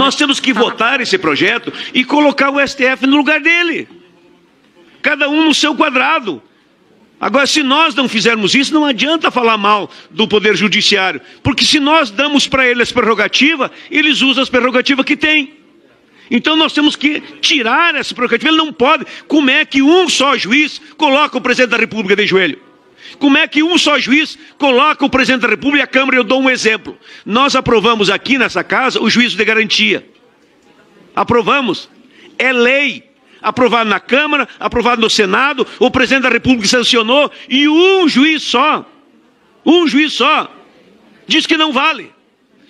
Nós temos que votar esse projeto e colocar o STF no lugar dele. Cada um no seu quadrado. Agora, se nós não fizermos isso, não adianta falar mal do Poder Judiciário. Porque se nós damos para eles as prerrogativas, eles usam as prerrogativas que têm. Então nós temos que tirar essa prerrogativa. Ele não pode. Como é que um só juiz coloca o Presidente da República de joelho? Como é que um só juiz coloca o Presidente da República e a Câmara? Eu dou um exemplo. Nós aprovamos aqui nessa casa o juízo de garantia. Aprovamos. É lei. Aprovado na Câmara, aprovado no Senado, o Presidente da República sancionou e um juiz só, diz que não vale.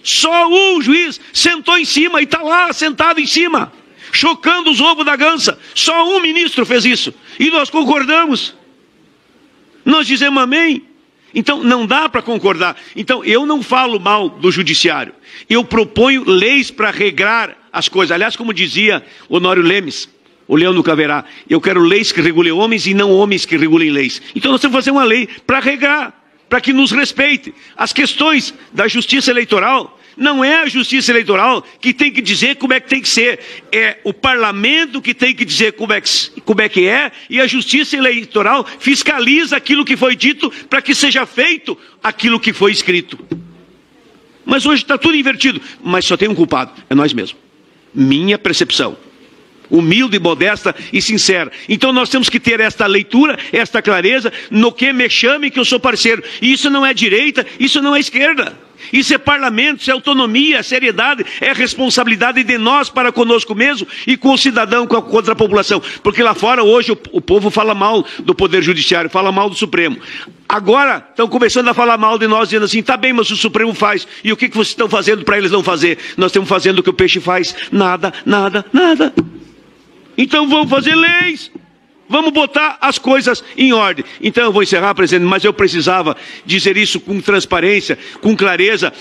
Só um juiz sentou em cima e está lá sentado em cima, chocando os ovos da gança. Só um ministro fez isso e nós concordamos. Nós dizemos amém. Então não dá para concordar. Então eu não falo mal do judiciário. Eu proponho leis para regrar as coisas. Aliás, como dizia Honório Lemes, o Leão do Caverá, eu quero leis que regulem homens e não homens que regulem leis. Então nós temos que fazer uma lei para regrar, para que nos respeite. As questões da justiça eleitoral, não é a justiça eleitoral que tem que dizer como é que tem que ser. É o parlamento que tem que dizer como é que é, e a justiça eleitoral fiscaliza aquilo que foi dito para que seja feito aquilo que foi escrito. Mas hoje está tudo invertido. Mas só tem um culpado, é nós mesmos. Minha percepção. Humilde, modesta e sincera. Então nós temos que ter esta leitura, esta clareza, no que me chame que eu sou parceiro. E isso não é direita, isso não é esquerda. Isso é parlamento, isso é autonomia, é seriedade, é responsabilidade de nós para conosco mesmo e com o cidadão, contra a população. Porque lá fora hoje o povo fala mal do Poder Judiciário, fala mal do Supremo. Agora estão começando a falar mal de nós, dizendo assim, tá bem, mas o Supremo faz. E o que vocês estão fazendo para eles não fazer? Nós estamos fazendo o que o peixe faz. Nada, nada, nada. Então vamos fazer leis, vamos botar as coisas em ordem. Então eu vou encerrar, presidente, mas eu precisava dizer isso com transparência, com clareza.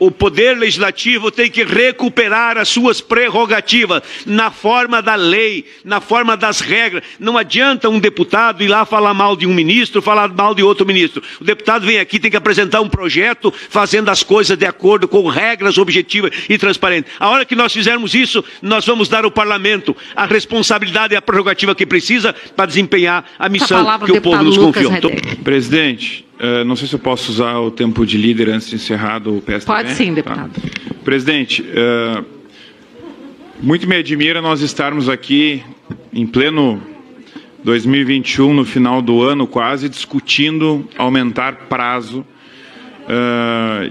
O Poder Legislativo tem que recuperar as suas prerrogativas na forma da lei, na forma das regras. Não adianta um deputado ir lá falar mal de um ministro, falar mal de outro ministro. O deputado vem aqui, tem que apresentar um projeto fazendo as coisas de acordo com regras objetivas e transparentes. A hora que nós fizermos isso, nós vamos dar ao parlamento a responsabilidade e a prerrogativa que precisa para desempenhar a missão que o povo nos confiou. Presidente, não sei se eu posso usar o tempo de líder antes de encerrar do PSDB. Pode sim, deputado. Tá. Presidente, muito me admira nós estarmos aqui em pleno 2021, no final do ano quase, discutindo aumentar prazo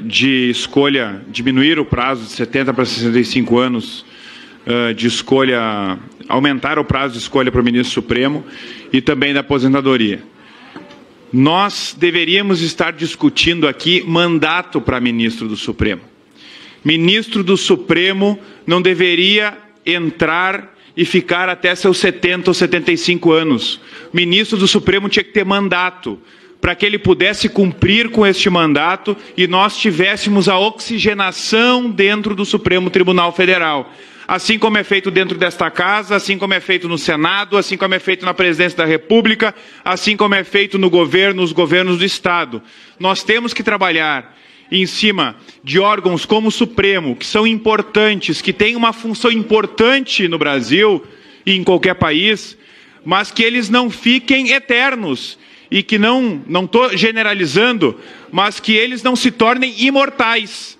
de escolha, diminuir o prazo de 70 para 65 anos de escolha, aumentar o prazo de escolha para o ministro Supremo e também da aposentadoria. Nós deveríamos estar discutindo aqui mandato para ministro do Supremo. Ministro do Supremo não deveria entrar e ficar até seus 70 ou 75 anos. Ministro do Supremo tinha que ter mandato para que ele pudesse cumprir com este mandato e nós tivéssemos a oxigenação dentro do Supremo Tribunal Federal. Assim como é feito dentro desta casa, assim como é feito no Senado, assim como é feito na Presidência da República, assim como é feito no governo, nos governos do Estado. Nós temos que trabalhar em cima de órgãos como o Supremo, que são importantes, que têm uma função importante no Brasil e em qualquer país, mas que eles não fiquem eternos e que não estou generalizando, mas que eles não se tornem imortais.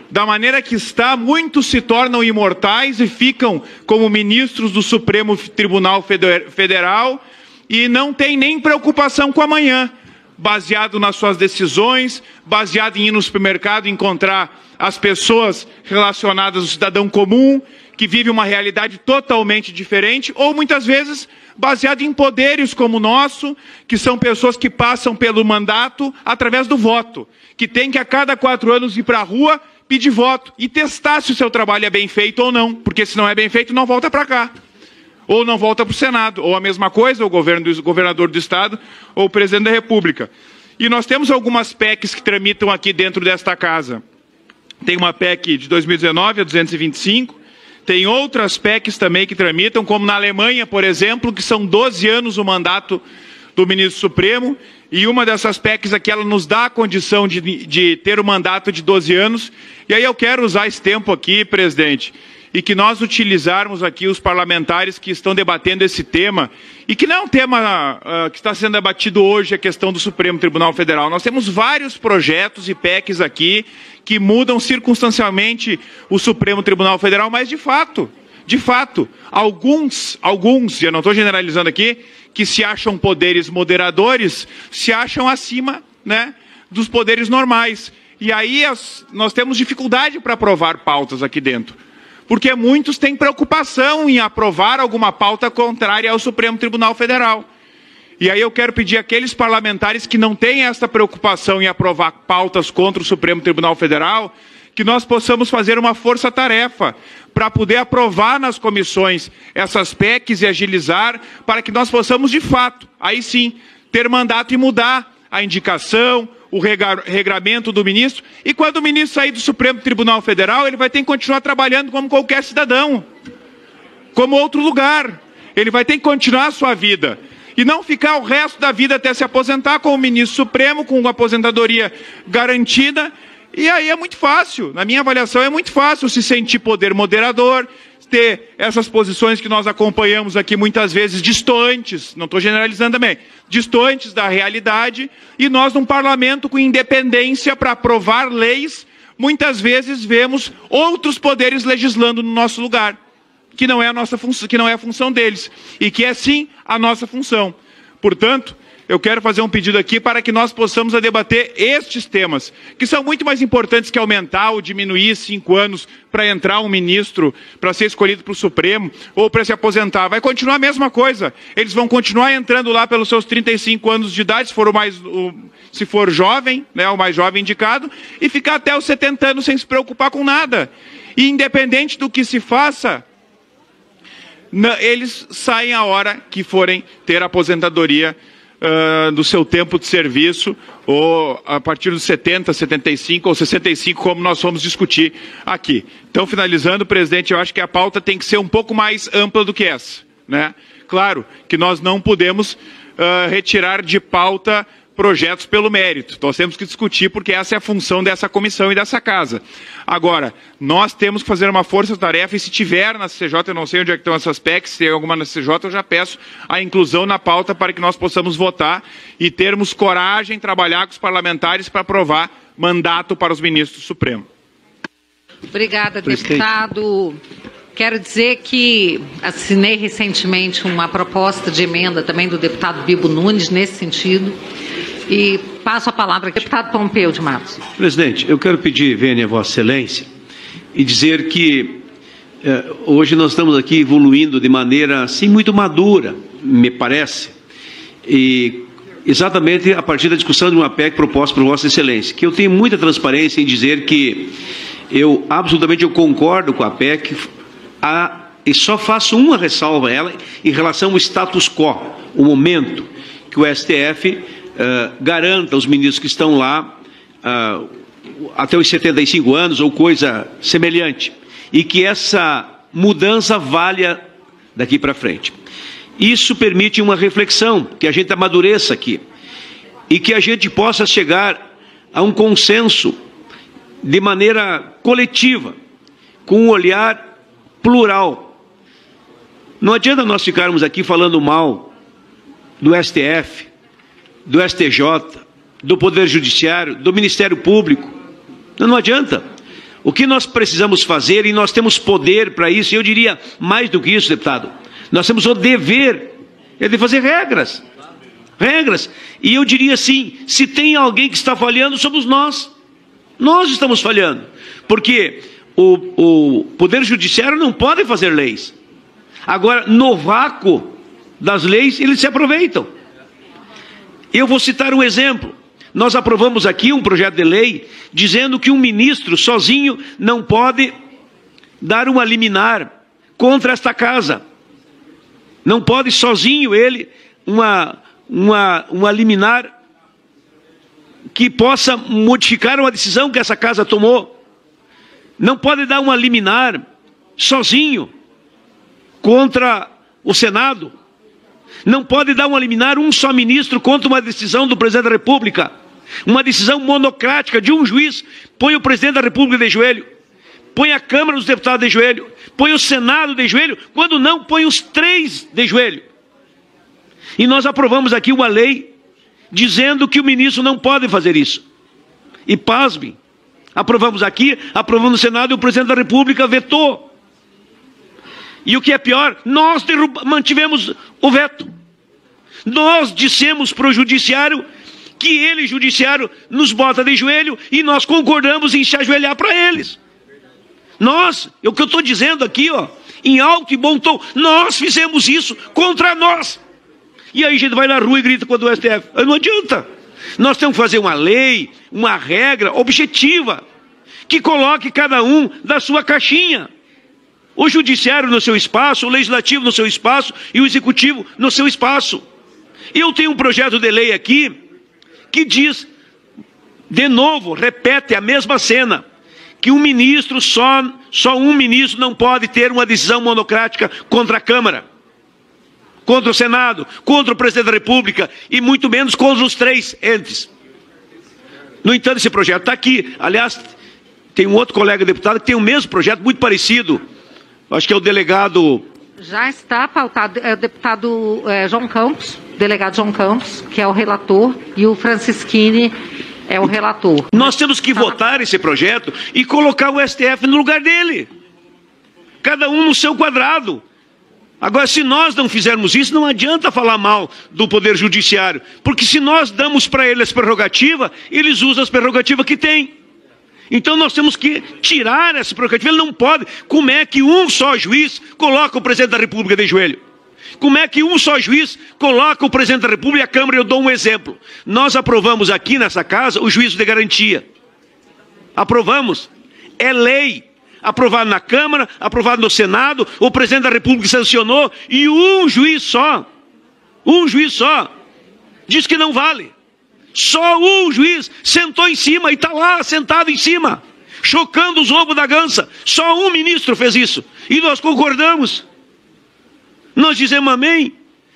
Da maneira que está, muitos se tornam imortais e ficam como ministros do Supremo Tribunal Federal e não têm nem preocupação com amanhã, baseado nas suas decisões, baseado em ir no supermercado e encontrar as pessoas relacionadas ao cidadão comum, que vive uma realidade totalmente diferente, ou muitas vezes baseado em poderes como o nosso, que são pessoas que passam pelo mandato através do voto, que tem que a cada 4 anos ir para a rua pedir voto e testar se o seu trabalho é bem feito ou não, porque se não é bem feito, não volta para cá. Ou não volta para o Senado, ou a mesma coisa, o governador do Estado, ou o presidente da República. E nós temos algumas PECs que tramitam aqui dentro desta casa. Tem uma PEC de 2019, a 225, tem outras PECs também que tramitam, como na Alemanha, por exemplo, que são 12 anos o mandato do ministro Supremo, E uma dessas PECs aqui, ela nos dá a condição de ter o mandato de 12 anos. E aí eu quero usar esse tempo aqui, presidente, e que nós utilizarmos aqui os parlamentares que estão debatendo esse tema, e que não é um tema que está sendo debatido hoje, a questão do Supremo Tribunal Federal. Nós temos vários projetos e PECs aqui que mudam circunstancialmente o Supremo Tribunal Federal, mas de fato, alguns, e eu não estou generalizando aqui, que se acham poderes moderadores, se acham acima, né, dos poderes normais. E aí nós temos dificuldade para aprovar pautas aqui dentro, porque muitos têm preocupação em aprovar alguma pauta contrária ao Supremo Tribunal Federal. E aí eu quero pedir àqueles parlamentares que não têm essa preocupação em aprovar pautas contra o Supremo Tribunal Federal, que nós possamos fazer uma força-tarefa para poder aprovar nas comissões essas PECs e agilizar, para que nós possamos, de fato, aí sim, ter mandato e mudar a indicação, o regramento do ministro. E quando o ministro sair do Supremo Tribunal Federal, ele vai ter que continuar trabalhando como qualquer cidadão, como outro lugar. Ele vai ter que continuar a sua vida. E não ficar o resto da vida até se aposentar como ministro supremo, com uma aposentadoria garantida. E aí é muito fácil, na minha avaliação é muito fácil se sentir poder moderador, ter essas posições que nós acompanhamos aqui muitas vezes distantes, não estou generalizando também, distantes da realidade, e nós num parlamento com independência para aprovar leis, muitas vezes vemos outros poderes legislando no nosso lugar, que não é a nossa função, que não é a função deles, e que é sim a nossa função. Portanto, eu quero fazer um pedido aqui para que nós possamos debater estes temas, que são muito mais importantes que aumentar ou diminuir 5 anos para entrar um ministro, para ser escolhido para o Supremo, ou para se aposentar. Vai continuar a mesma coisa. Eles vão continuar entrando lá pelos seus 35 anos de idade, se for jovem, né, o mais jovem indicado, e ficar até os 70 anos sem se preocupar com nada. E independente do que se faça, eles saem a hora que forem ter aposentadoria do seu tempo de serviço, ou a partir dos 70, 75 ou 65, como nós vamos discutir aqui. Então, finalizando, presidente, eu acho que a pauta tem que ser um pouco mais ampla do que essa, né? Claro que nós não podemos retirar de pauta projetos pelo mérito. Nós temos que discutir, porque essa é a função dessa comissão e dessa casa. Agora, nós temos que fazer uma força-tarefa, e se tiver na CCJ, eu não sei onde é que estão essas PECs, se tem alguma na CCJ, eu já peço a inclusão na pauta para que nós possamos votar e termos coragem, trabalhar com os parlamentares para aprovar mandato para os ministros do Supremo. Obrigada, deputado. Quero dizer que assinei recentemente uma proposta de emenda também do deputado Bibo Nunes nesse sentido. E passo a palavra ao deputado Pompeu de Matos. Presidente, eu quero pedir, vênia, a Vossa Excelência, e dizer que hoje nós estamos aqui evoluindo de maneira, assim, muito madura, me parece, e exatamente a partir da discussão de uma PEC proposta por Vossa Excelência, que eu tenho muita transparência em dizer que eu concordo com a PEC, e só faço uma ressalva a ela em relação ao status quo, o momento que o STF garanta aos ministros que estão lá até os 75 anos ou coisa semelhante, e que essa mudança valha daqui para frente. Isso permite uma reflexão, que a gente amadureça aqui, e que a gente possa chegar a um consenso de maneira coletiva, com um olhar plural. Não adianta nós ficarmos aqui falando mal do STF, do STJ, do Poder Judiciário, do Ministério Público. Não adianta. O que nós precisamos fazer, e nós temos poder para isso, e eu diria mais do que isso, deputado, nós temos o dever de fazer regras. Regras. E eu diria assim, se tem alguém que está falhando, somos nós. Nós estamos falhando. Porque o Poder Judiciário não pode fazer leis. Agora, no vácuo das leis, eles se aproveitam. Eu vou citar um exemplo. Nós aprovamos aqui um projeto de lei dizendo que um ministro sozinho não pode dar uma liminar contra esta casa. Não pode sozinho ele uma liminar que possa modificar uma decisão que essa casa tomou. Não pode dar uma liminar sozinho contra o Senado, Não pode dar uma liminar um só ministro contra uma decisão do presidente da República. Uma decisão monocrática de um juiz. Põe o presidente da República de joelho. Põe a Câmara dos Deputados de joelho. Põe o Senado de joelho. Quando não, põe os 3 de joelho. E nós aprovamos aqui uma lei dizendo que o ministro não pode fazer isso. E pasmem, aprovamos aqui, aprovamos no Senado e o presidente da República vetou. E o que é pior, nós mantivemos o veto. Nós dissemos para o judiciário que ele, judiciário, nos bota de joelho e nós concordamos em se ajoelhar para eles. Nós, é o que eu estou dizendo aqui, ó, em alto e bom tom, nós fizemos isso contra nós. E aí a gente vai na rua e grita contra o STF. Não adianta. Nós temos que fazer uma lei, uma regra objetiva, que coloque cada um da sua caixinha. O judiciário no seu espaço, o legislativo no seu espaço e o executivo no seu espaço. Eu tenho um projeto de lei aqui que diz, de novo, repete a mesma cena, que um ministro, só um ministro não pode ter uma decisão monocrática contra a Câmara, contra o Senado, contra o presidente da República e muito menos contra os 3 entes. No entanto, esse projeto está aqui. Aliás, tem um outro colega deputado que tem o mesmo projeto, muito parecido. Acho que é o delegado... Já está pautado, é o deputado João Campos, delegado João Campos, que é o relator, e o Francisquini é o relator. Nós temos que votar esse projeto e colocar o STF no lugar dele. Cada um no seu quadrado. Agora, se nós não fizermos isso, não adianta falar mal do Poder Judiciário. Porque se nós damos para eles prerrogativa, eles usam as prerrogativas que têm. Então nós temos que tirar essa prerrogativa. Ele não pode. Como é que um só juiz coloca o presidente da República de joelho? Como é que um só juiz coloca o presidente da República e a Câmara? Eu dou um exemplo. Nós aprovamos aqui nessa casa o juízo de garantia. Aprovamos. É lei. Aprovado na Câmara, aprovado no Senado, o presidente da República sancionou e um juiz só, diz que não vale. Só um juiz sentou em cima e está lá sentado em cima, chocando os lobos da gança. Só um ministro fez isso e nós concordamos. Nós dizemos amém.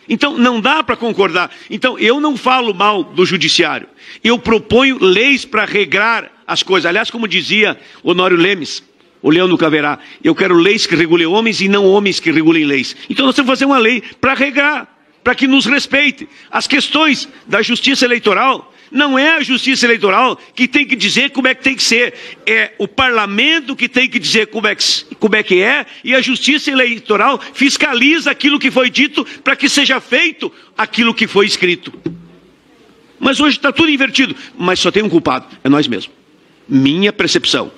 Então não dá para concordar. Então eu não falo mal do judiciário. Eu proponho leis para regrar as coisas. Aliás, como dizia Honório Lemes, o Leão do Caverá, eu quero leis que regulem homens e não homens que regulem leis. Então nós temos que fazer uma lei para regrar, para que nos respeite. As questões da justiça eleitoral, não é a justiça eleitoral que tem que dizer como é que tem que ser. É o parlamento que tem que dizer como é que é, e a justiça eleitoral fiscaliza aquilo que foi dito para que seja feito aquilo que foi escrito. Mas hoje está tudo invertido. Mas só tem um culpado, é nós mesmos. Minha percepção.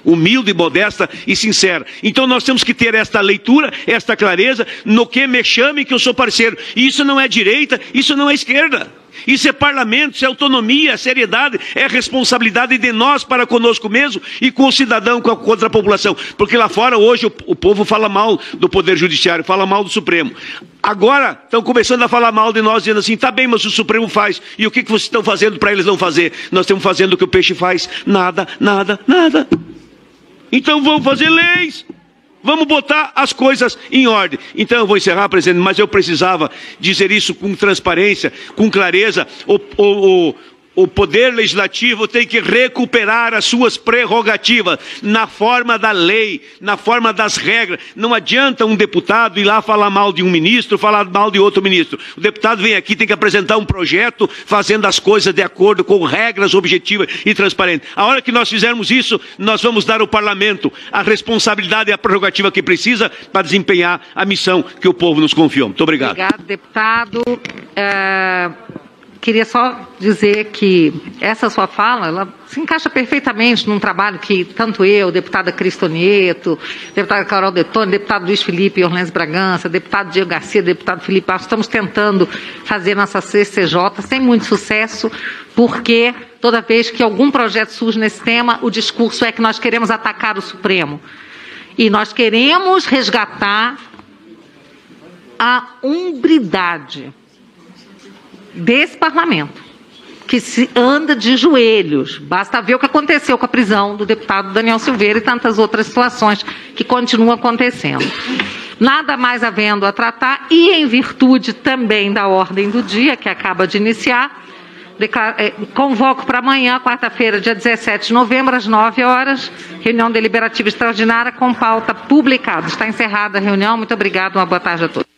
Humilde, modesta e sincera. Então nós temos que ter esta leitura, esta clareza, no que me chame que eu sou parceiro. E isso não é direita, isso não é esquerda. Isso é parlamento, isso é autonomia, é seriedade, é responsabilidade de nós para conosco mesmo e com o cidadão, contra a população. Porque lá fora hoje o povo fala mal do Poder Judiciário, fala mal do Supremo. Agora estão começando a falar mal de nós, dizendo assim, tá bem, mas o Supremo faz. E o que vocês estão fazendo para eles não fazer? Nós estamos fazendo o que o peixe faz. Nada, nada, nada. Então vamos fazer leis, vamos botar as coisas em ordem. Então eu vou encerrar, presidente, mas eu precisava dizer isso com transparência, com clareza. O Poder Legislativo tem que recuperar as suas prerrogativas na forma da lei, na forma das regras. Não adianta um deputado ir lá falar mal de um ministro, falar mal de outro ministro. O deputado vem aqui, tem que apresentar um projeto fazendo as coisas de acordo com regras objetivas e transparentes. A hora que nós fizermos isso, nós vamos dar ao parlamento a responsabilidade e a prerrogativa que precisa para desempenhar a missão que o povo nos confiou. Muito obrigado. Obrigado, deputado. Queria só dizer que essa sua fala, ela se encaixa perfeitamente num trabalho que tanto eu, deputada Cristoneto, deputada Carol Detone, deputado Luiz Felipe Orlens Bragança, deputado Diego Garcia, deputado Felipe Bastos, estamos tentando fazer nossa CCJ sem muito sucesso, porque toda vez que algum projeto surge nesse tema, o discurso é que nós queremos atacar o Supremo. E nós queremos resgatar a hombridade desse parlamento, que se anda de joelhos. Basta ver o que aconteceu com a prisão do deputado Daniel Silveira e tantas outras situações que continuam acontecendo. Nada mais havendo a tratar e em virtude também da ordem do dia, que acaba de iniciar, convoco para amanhã, quarta-feira, dia 17 de novembro, às 9 horas, reunião deliberativa extraordinária com pauta publicada. Está encerrada a reunião. Muito obrigada, uma boa tarde a todos.